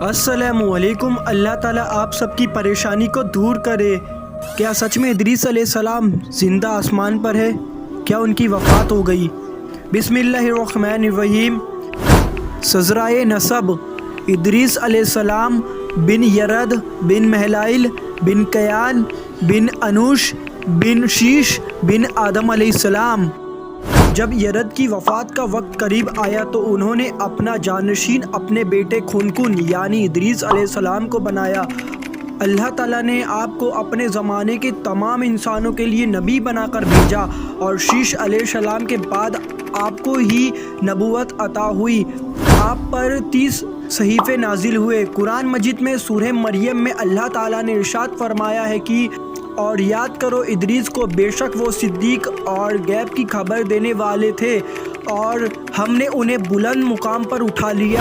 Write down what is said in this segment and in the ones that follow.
السلام علیکم۔ اللہ تعالیٰ آپ سب کی پریشانی کو دور کرے۔ کیا سچ میں ادریس علیہ السلام زندہ آسمان پر ہے؟ کیا ان کی وفات ہو گئی؟ بسم اللہ الرحمن الرحیم۔ سزرائے نسب: ادریس علیہ السلام بن یرد بن مہلائل بن کیان بن انوش بن شیش بن آدم علیہ السلام۔ جب یرد کی وفات کا وقت قریب آیا تو انہوں نے اپنا جانشین اپنے بیٹے خنکن یعنی ادریس علیہ السلام کو بنایا۔ اللہ تعالیٰ نے آپ کو اپنے زمانے کے تمام انسانوں کے لیے نبی بنا کر بھیجا اور شیش علیہ السلام کے بعد آپ کو ہی نبوت عطا ہوئی۔ آپ پر 30 صحیفے نازل ہوئے۔ قرآن مجید میں سورہ مریم میں اللہ تعالیٰ نے ارشاد فرمایا ہے کہ اور یاد کرو ادریس کو، بے شک وہ صدیق اور غیب کی خبر دینے والے تھے اور ہم نے انہیں بلند مقام پر اٹھا لیا۔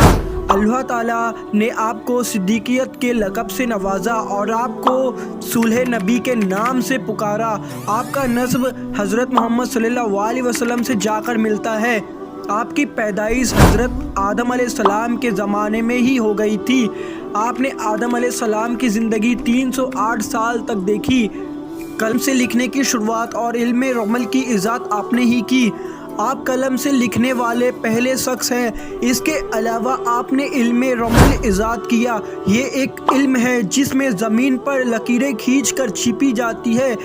اللہ تعالیٰ نے آپ کو صدیقیت کے لقب سے نوازا اور آپ کو صالح نبی کے نام سے پکارا۔ آپ کا نسب حضرت محمد صلی اللہ علیہ وسلم سے جا کر ملتا ہے۔ آپ کی پیدائش حضرت آدم علیہ السلام کے زمانے میں ہی ہو گئی تھی۔ آپ نے آدم علیہ السلام کی زندگی 308 سال تک دیکھی۔ قلم سے لکھنے کی شروعات اور علم رمل کی ایجاد آپ نے ہی کی۔ آپ قلم سے لکھنے والے پہلے شخص ہیں۔ اس کے علاوہ آپ نے علم رمل ایجاد کیا۔ یہ ایک علم ہے جس میں زمین پر لکیریں کھینچ کر چھپی جاتی ہے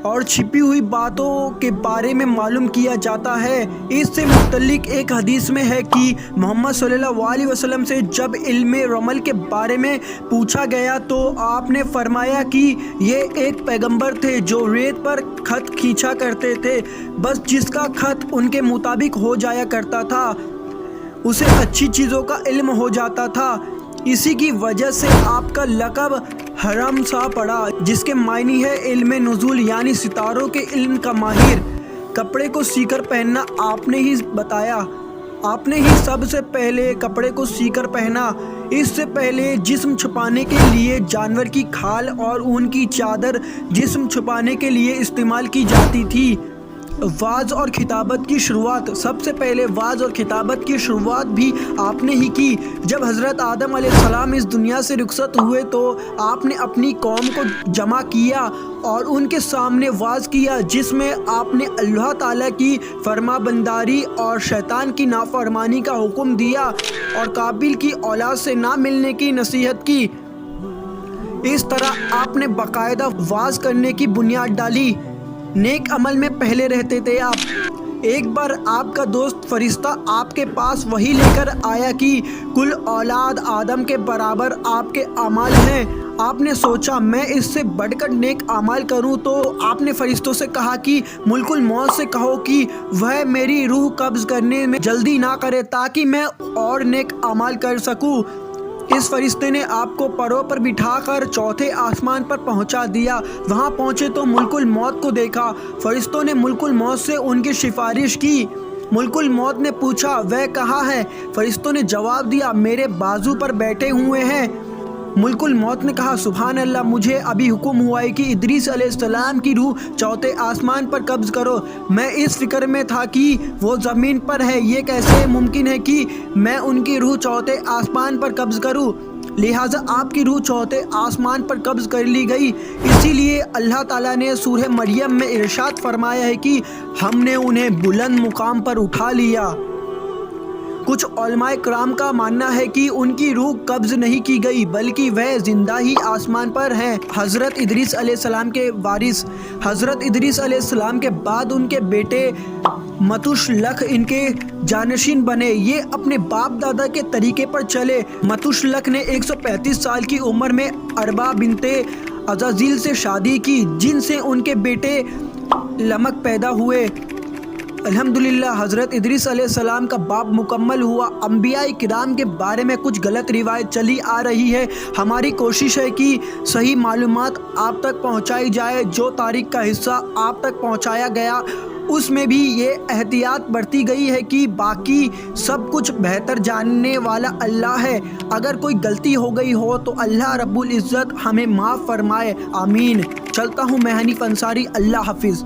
اور چھپی ہوئی باتوں کے بارے میں معلوم کیا جاتا ہے۔ اس سے متعلق ایک حدیث میں ہے کہ محمد صلی اللہ علیہ وسلم سے جب علم رمل کے بارے میں پوچھا گیا تو آپ نے فرمایا کہ یہ ایک پیغمبر تھے جو ریت پر خط کھینچا کرتے تھے، بس جس کا خط ان کے مطابق ہو جایا کرتا تھا اسے اچھی چیزوں کا علم ہو جاتا تھا۔ اسی کی وجہ سے آپ کا لقب حرم سا پڑا، جس کے معنی ہے علم نزول یعنی ستاروں کے علم کا ماہر۔ کپڑے کو سی کر پہننا آپ نے ہی بتایا۔ آپ نے ہی سب سے پہلے کپڑے کو سی کر پہنا۔ اس سے پہلے جسم چھپانے کے لیے جانور کی کھال اور اون کی چادر جسم چھپانے کے لیے استعمال کی جاتی تھی۔ وعظ اور خطابت کی شروعات: سب سے پہلے وعظ اور خطابت کی شروعات بھی آپ نے ہی کی۔ جب حضرت آدم علیہ السلام اس دنیا سے رخصت ہوئے تو آپ نے اپنی قوم کو جمع کیا اور ان کے سامنے وعظ کیا، جس میں آپ نے اللہ تعالیٰ کی فرما برداری اور شیطان کی نافرمانی کا حکم دیا اور قابیل کی اولاد سے نہ ملنے کی نصیحت کی۔ اس طرح آپ نے باقاعدہ وعظ کرنے کی بنیاد ڈالی۔ نیک عمل میں پہلے رہتے تھے آپ۔ ایک بار آپ کا دوست فرشتہ آپ کے پاس وحی لے کر آیا کہ کل اولاد آدم کے برابر آپ کے اعمال ہیں۔ آپ نے سوچا میں اس سے بڑھ کر نیک اعمال کروں، تو آپ نے فرشتوں سے کہا کہ ملک الموت سے کہو کہ وہ میری روح قبض کرنے میں جلدی نہ کرے تاکہ میں اور نیک اعمال کر سکوں۔ اس فرشتے نے آپ کو پروں پر بٹھا کر چوتھے آسمان پر پہنچا دیا۔ وہاں پہنچے تو ملک الموت کو دیکھا۔ فرشتوں نے ملک الموت سے ان کی سفارش کی۔ ملک الموت نے پوچھا وہ کہاں ہے؟ فرشتوں نے جواب دیا میرے بازو پر بیٹھے ہوئے ہیں۔ ملک الموت نے کہا سبحان اللہ، مجھے ابھی حکم ہوا ہے کہ ادریس علیہ السلام کی روح چوتھے آسمان پر قبض کرو۔ میں اس فکر میں تھا کہ وہ زمین پر ہے، یہ کیسے ممکن ہے کہ میں ان کی روح چوتھے آسمان پر قبض کروں؟ لہٰذا آپ کی روح چوتھے آسمان پر قبض کر لی گئی۔ اسی لیے اللہ تعالیٰ نے سورہ مریم میں ارشاد فرمایا ہے کہ ہم نے انہیں بلند مقام پر اٹھا لیا۔ کچھ علماء کرام کا ماننا ہے کہ ان کی روح قبض نہیں کی گئی بلکہ وہ زندہ ہی آسمان پر ہیں۔ حضرت ادریس علیہ السلام کے وارث: حضرت ادریس علیہ السلام کے بعد ان کے بیٹے متوشلخ ان کے جانشین بنے۔ یہ اپنے باپ دادا کے طریقے پر چلے۔ متوشلخ نے 135 سال کی عمر میں اربا بنت عزازیل سے شادی کی، جن سے ان کے بیٹے لمک پیدا ہوئے۔ الحمدللہ حضرت ادریس علیہ السلام کا باب مکمل ہوا۔ انبیاء کرام کے بارے میں کچھ غلط روایت چلی آ رہی ہے۔ ہماری کوشش ہے کہ صحیح معلومات آپ تک پہنچائی جائے۔ جو تاریخ کا حصہ آپ تک پہنچایا گیا اس میں بھی یہ احتیاط برتی گئی ہے کہ باقی سب کچھ بہتر جاننے والا اللہ ہے۔ اگر کوئی غلطی ہو گئی ہو تو اللہ رب العزت ہمیں معاف فرمائے، آمین۔ چلتا ہوں میں حنیف انصاری، اللہ حافظ۔